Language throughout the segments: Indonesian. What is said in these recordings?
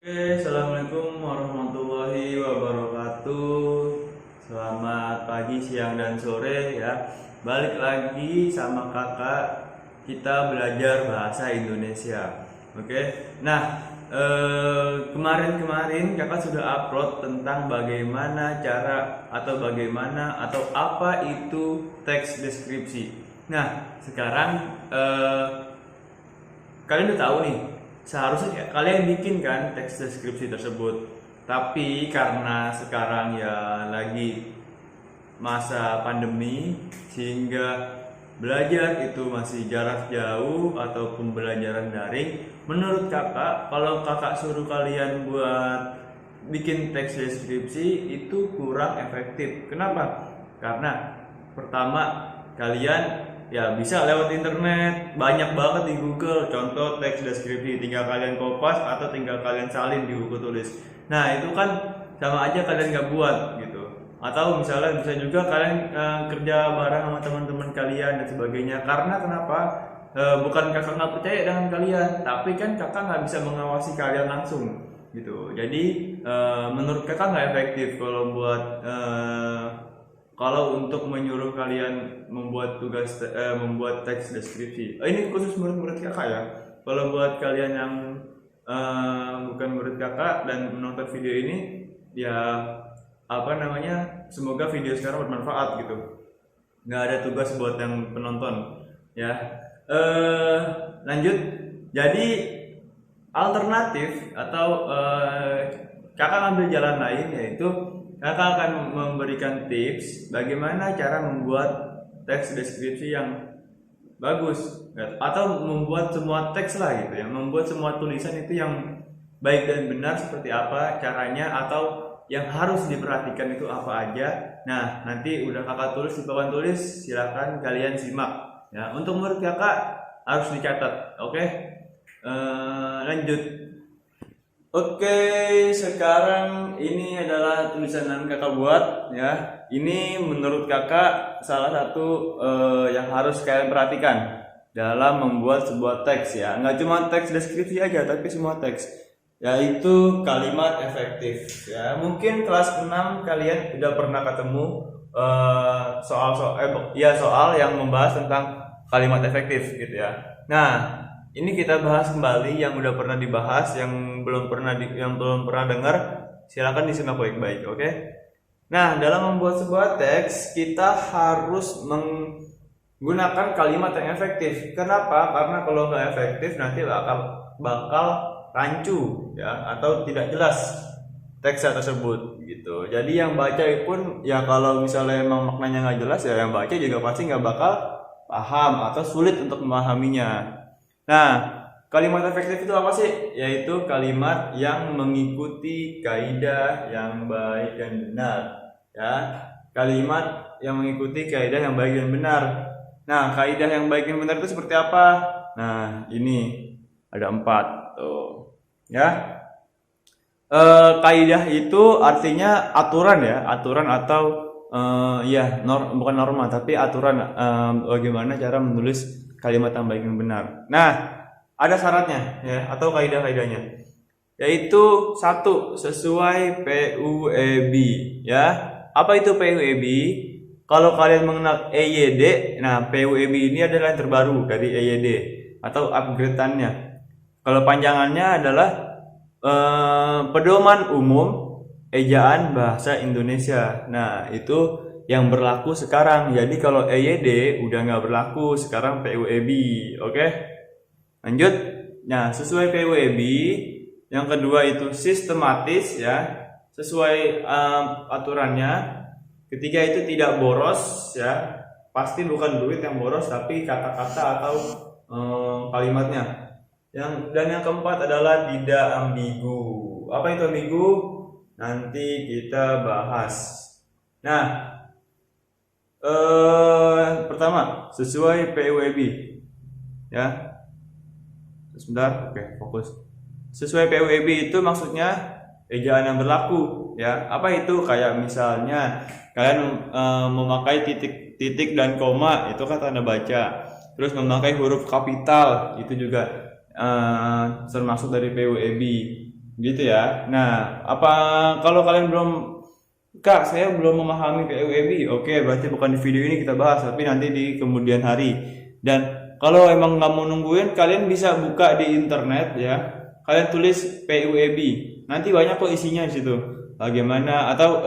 Oke, assalamualaikum warahmatullahi wabarakatuh. Selamat pagi, siang, dan sore ya. Balik lagi sama kakak, kita belajar bahasa Indonesia. Oke, nah kemarin-kemarin kakak sudah upload tentang bagaimana cara atau apa itu teks deskripsi. Nah, sekarang kalian udah tahu nih, seharusnya kalian bikin kan teks deskripsi tersebut. Tapi karena sekarang ya lagi masa pandemi, sehingga belajar itu masih jarak jauh atau pembelajaran daring. Menurut kakak, kalau kakak suruh kalian buat bikin teks deskripsi itu kurang efektif. Kenapa? Karena pertama, kalian ya bisa lewat internet, banyak banget di Google contoh teks deskripsi, tinggal kalian kopas atau tinggal kalian salin di buku tulis. Nah itu kan sama aja kalian nggak buat gitu. Atau misalnya bisa juga kalian kerja bareng sama teman-teman kalian dan sebagainya. Karena kenapa? Bukan kakak nggak percaya dengan kalian, tapi kan kakak nggak bisa mengawasi kalian langsung gitu. Jadi menurut kakak nggak efektif kalau untuk menyuruh kalian membuat teks deskripsi. Ini khusus murid-murid kakak ya. Kalau buat kalian yang bukan murid kakak dan menonton video ini, ya semoga video sekarang bermanfaat gitu. Nggak ada tugas buat yang penonton ya. Lanjut. Jadi alternatif atau kakak ngambil jalan lain, yaitu kakak akan memberikan tips bagaimana cara membuat teks deskripsi yang bagus atau membuat semua teks lah gitu ya, membuat semua tulisan itu yang baik dan benar seperti apa caranya, atau yang harus diperhatikan itu apa aja. Nah nanti udah kakak tulis di papan tulis, silakan kalian simak ya. Untuk menurut kakak harus dicatat. Oke. Lanjut. Oke, sekarang ini adalah tulisan yang kakak buat ya. Ini menurut kakak salah satu yang harus kalian perhatikan dalam membuat sebuah teks ya. Nggak cuma teks deskripsi aja, tapi semua teks, yaitu kalimat efektif ya. Mungkin kelas 6 kalian udah pernah ketemu soal yang membahas tentang kalimat efektif gitu ya. Nah, ini kita bahas kembali yang udah pernah dibahas, yang belum pernah dengar, silakan disimak baik-baik, oke? Nah, dalam membuat sebuah teks kita harus menggunakan kalimat yang efektif. Kenapa? Karena kalau nggak efektif nanti bakal rancu ya, atau tidak jelas teksnya tersebut gitu. Jadi yang baca pun ya, kalau misalnya emang maknanya nggak jelas ya, yang baca juga pasti nggak bakal paham atau sulit untuk memahaminya. Nah, kalimat efektif itu apa sih? Yaitu kalimat yang mengikuti kaidah yang baik dan benar. Ya, kalimat yang mengikuti kaidah yang baik dan benar. Nah, kaidah yang baik dan benar itu seperti apa? Nah, ini ada 4 tuh. Ya, kaidah itu artinya aturan ya, aturan atau bukan norma, tapi aturan bagaimana cara menulis kalimat yang baik dan benar. Nah, ada syaratnya ya, atau kaidah-kaidahnya, yaitu 1, sesuai PUEB ya. Apa itu PUEB? Kalau kalian mengenal EYD, nah PUEB ini adalah yang terbaru dari EYD atau upgrade-annya. Kalau panjangannya adalah Pedoman Umum Ejaan Bahasa Indonesia. Nah, itu yang berlaku sekarang. Jadi kalau EYD udah nggak berlaku, sekarang PUEB. Oke? Lanjut. Nah, sesuai PUEB. Yang kedua itu sistematis ya, sesuai aturannya. Ketiga itu tidak boros ya, pasti bukan duit yang boros, tapi kata-kata atau kalimatnya. Dan yang keempat adalah tidak ambigu. Apa itu ambigu? Nanti kita bahas. Nah, pertama, sesuai PUEB ya. Sebentar, oke, fokus. Sesuai PUEB itu maksudnya ejaan yang berlaku ya. Apa itu? Kayak misalnya kalian memakai titik dan koma, itu kan tanda baca. Terus memakai huruf kapital, itu juga termasuk dari PUEB. gitu ya. Nah, apa kalau kalian belum, Kak, saya belum memahami PUEB. Oke, berarti bukan di video ini kita bahas, tapi nanti di kemudian hari. Dan kalau emang nggak mau nungguin, kalian bisa buka di internet ya. Kalian tulis PUEB. Nanti banyak kok isinya di situ. Bagaimana atau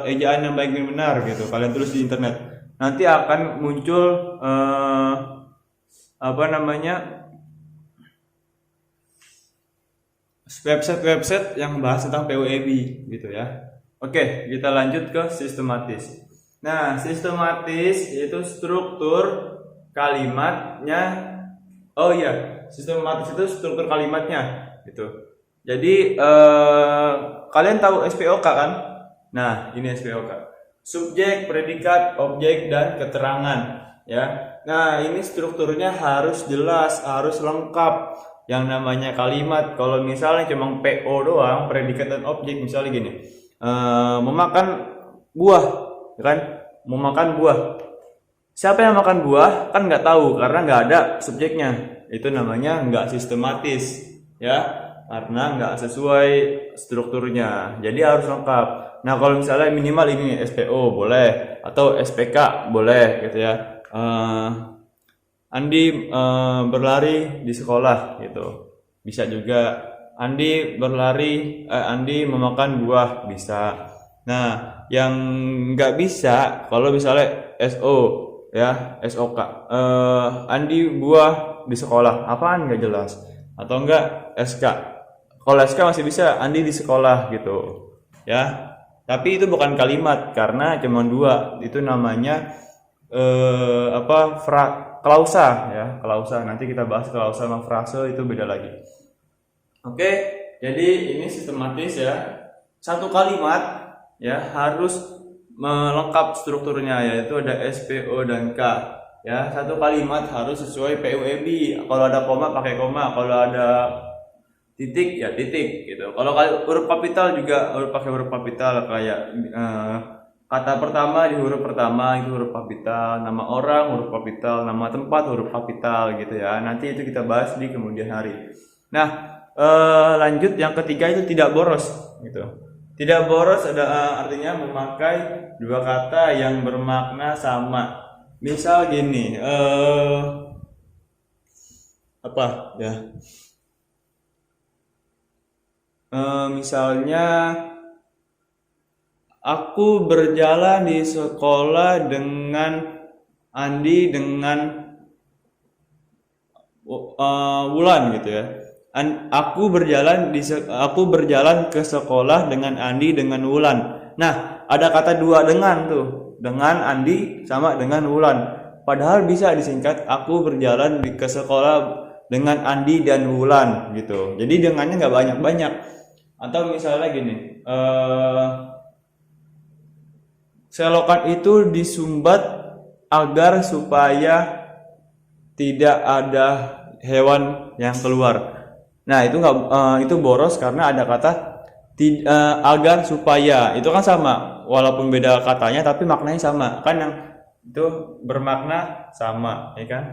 ejaan yang baik dan benar gitu. Kalian tulis di internet. Nanti akan muncul apa namanya? Website-website yang bahas tentang PUEB gitu ya. Oke, kita lanjut ke sistematis. Nah, sistematis itu struktur kalimatnya. Oh iya, sistematis itu struktur kalimatnya gitu. Jadi kalian tahu SPOK kan? Nah, ini SPOK. Subjek, predikat, objek, dan keterangan ya. Nah, ini strukturnya harus jelas, harus lengkap. Yang namanya kalimat, kalau misalnya cuma PO doang, predikat dan objek, misalnya gini, memakan buah, kan? Memakan buah. Siapa yang makan buah? Kan nggak tahu karena nggak ada subjeknya. Itu namanya nggak sistematis, ya, karena nggak sesuai strukturnya. Jadi harus lengkap. Nah, kalau misalnya minimal ini SPO boleh atau SPK boleh, gitu ya. Andi berlari di sekolah gitu. Bisa juga Andi berlari, Andi memakan buah, bisa. Nah, yang nggak bisa kalau misalnya SO ya, SOK. Andi buah di sekolah, apaan nggak jelas. Atau enggak SK. Kalau SK masih bisa, Andi di sekolah gitu. Ya. Tapi itu bukan kalimat karena cuma dua. Itu namanya klausa ya, klausa. Nanti kita bahas klausa sama frase, itu beda lagi. Oke, jadi ini sistematis ya. Satu kalimat ya harus melengkap strukturnya, yaitu ada SPO dan K ya. Satu kalimat harus sesuai PUEB. Kalau ada koma pakai koma, kalau ada titik ya titik gitu. Kalau huruf kapital juga harus pakai huruf kapital, kayak kata pertama di huruf pertama itu huruf kapital, nama orang huruf kapital, nama tempat huruf kapital gitu ya. Nanti itu kita bahas di kemudian hari. Nah, lanjut yang ketiga itu tidak boros gitu. Tidak boros ada artinya memakai dua kata yang bermakna sama. Misal gini, apa ya? Misalnya aku berjalan di sekolah dengan Andi dengan Wulan gitu ya. Aku berjalan ke sekolah dengan Andi dengan Wulan. Nah, ada kata dua dengan tuh, dengan Andi sama dengan Wulan. Padahal bisa disingkat aku berjalan ke sekolah dengan Andi dan Wulan gitu. Jadi dengannya nggak banyak-banyak. Atau misalnya gini, selokan itu disumbat agar supaya tidak ada hewan yang keluar. Nah, itu nggak itu boros karena ada kata agar supaya. Itu kan sama, walaupun beda katanya tapi maknanya sama. Kan yang itu bermakna sama, ya kan?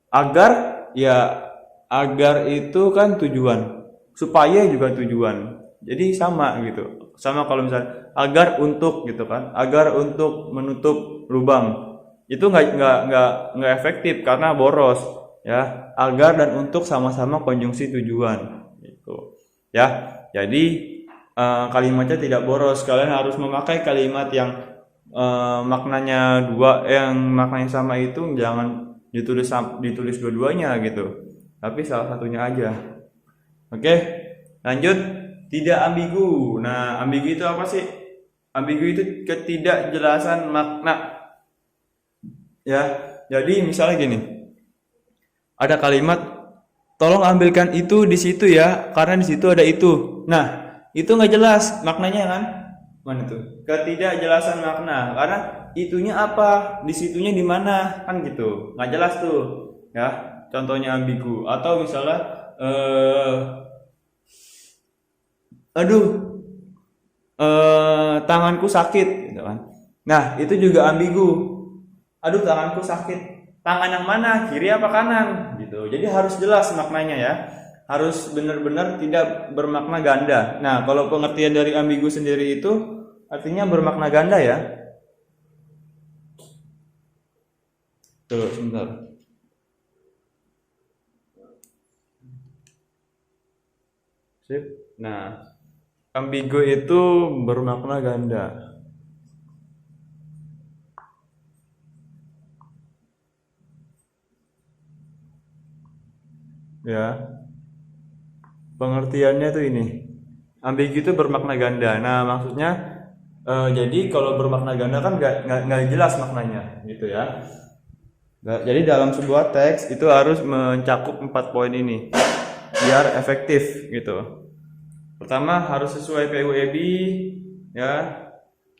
Agar ya, agar itu kan tujuan. Supaya juga tujuan. Jadi sama gitu. Sama kalau misalnya agar untuk gitu kan, agar untuk menutup lubang. Itu nggak efektif karena boros ya. Agar dan untuk sama-sama konjungsi tujuan gitu ya. Jadi kalimatnya tidak boros. Kalian harus memakai kalimat yang maknanya dua, yang maknanya sama. Itu jangan ditulis dua-duanya gitu, tapi salah satunya aja. Oke, lanjut. Tidak ambigu. Nah, ambigu itu apa sih? Ambigu itu ketidakjelasan makna ya. Jadi misalnya gini, ada kalimat tolong ambilkan itu di situ ya, karena di situ ada itu. Nah, itu nggak jelas maknanya kan? Mana tuh? Ketidakjelasan makna. Karena itunya apa, di situnya di mana, kan gitu. Nggak jelas tuh ya. Contohnya ambigu. Atau misalnya tanganku sakit gitu kan. Nah, itu juga ambigu. Aduh, tanganku sakit. Tangan yang mana? Kiri apa kanan? Gitu. Jadi harus jelas maknanya ya. harus benar-benar tidak bermakna ganda. Nah, kalau pengertian dari ambigu sendiri itu artinya bermakna ganda ya. Tuh, sebentar. Sip. Nah, ambigu itu bermakna ganda. Ya. Pengertiannya tuh ini. Ambigu itu bermakna ganda. Nah, maksudnya jadi kalau bermakna ganda kan nggak jelas maknanya, gitu ya. Jadi dalam sebuah teks itu harus mencakup 4 poin ini biar efektif gitu. Pertama harus sesuai PUEB ya.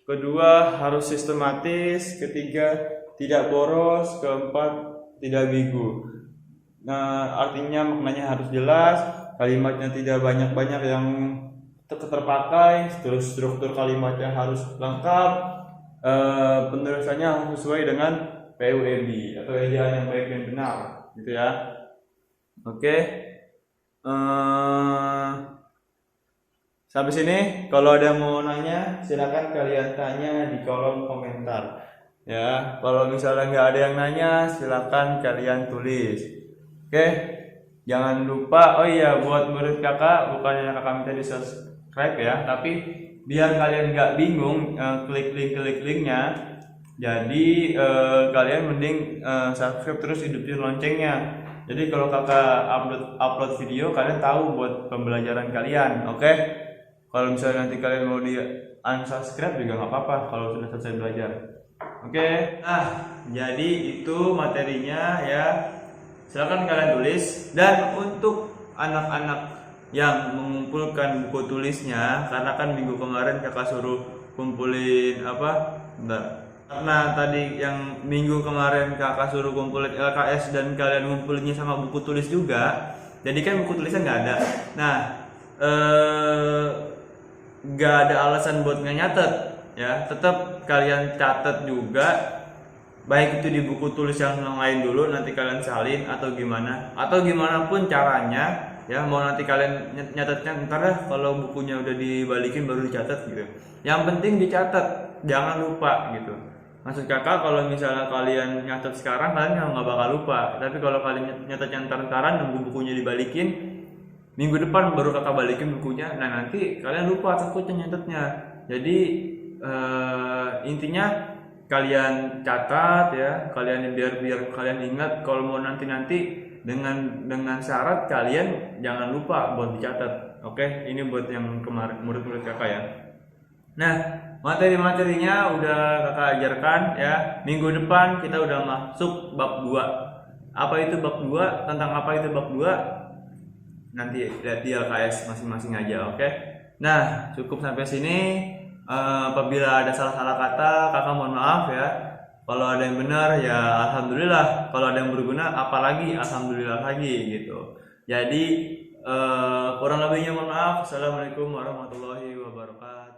Kedua harus sistematis. Ketiga tidak boros. Keempat tidak ambigu. Nah, artinya maknanya harus jelas, kalimatnya tidak banyak-banyak yang terpakai, terus struktur kalimatnya harus lengkap, penulisannya harus sesuai dengan PUEB atau ejaan yang baik dan benar, gitu ya. Oke. Sampai sini, kalau ada yang mau nanya, silakan kalian tanya di kolom komentar. Ya, kalau misalnya nggak ada yang nanya, silakan kalian tulis. Oke, jangan lupa, oh iya, buat murid kakak, bukannya kakak minta di subscribe ya, tapi biar kalian nggak bingung klik linknya, jadi kalian mending subscribe terus hidupin loncengnya. Jadi kalau kakak upload video, kalian tahu buat pembelajaran kalian, oke? Kalau misalnya nanti kalian mau di unsubscribe juga nggak apa-apa kalau sudah selesai belajar, oke? Nah, jadi itu materinya ya. Silakan kalian tulis. Dan untuk anak-anak yang mengumpulkan buku tulisnya, karena kan minggu kemarin kakak suruh kumpulin apa? Karena tadi yang minggu kemarin kakak suruh kumpulin LKS dan kalian ngumpulinnya sama buku tulis juga, jadi kan buku tulisnya nggak ada. Nah, nggak ada alasan buat nggak nyatet ya. Tetap kalian catat juga, baik itu di buku tulis yang lain dulu, nanti kalian salin atau gimana pun caranya ya. Mau nanti kalian nyatetnya ntar dah, kalau bukunya udah dibalikin baru dicatat gitu. Yang penting dicatat, jangan lupa gitu. Maksud kakak kalau misalnya kalian nyatet sekarang, kalian nggak bakal lupa. Tapi kalau kalian nyatetnya ntar-ntaran, nunggu bukunya dibalikin, minggu depan baru kakak balikin bukunya, nah nanti kalian lupa takutnya nyatetnya. Jadi intinya kalian catat ya, kalian biar kalian ingat. Kalau mau nanti dengan syarat kalian jangan lupa buat dicatat. Oke, ini buat yang kemarin murid-murid kakak ya. Nah, materi-materinya udah kakak ajarkan ya. Minggu depan kita udah masuk bab 2. Apa itu bab 2? Tentang apa itu bab 2? Nanti lihat di LKS masing-masing aja, oke? Nah, cukup sampai sini. Apabila ada salah-salah kata, kakak mohon maaf ya. Kalau ada yang benar ya alhamdulillah, kalau ada yang berguna apalagi alhamdulillah lagi gitu. Jadi kurang lebihnya mohon maaf. Assalamualaikum warahmatullahi wabarakatuh.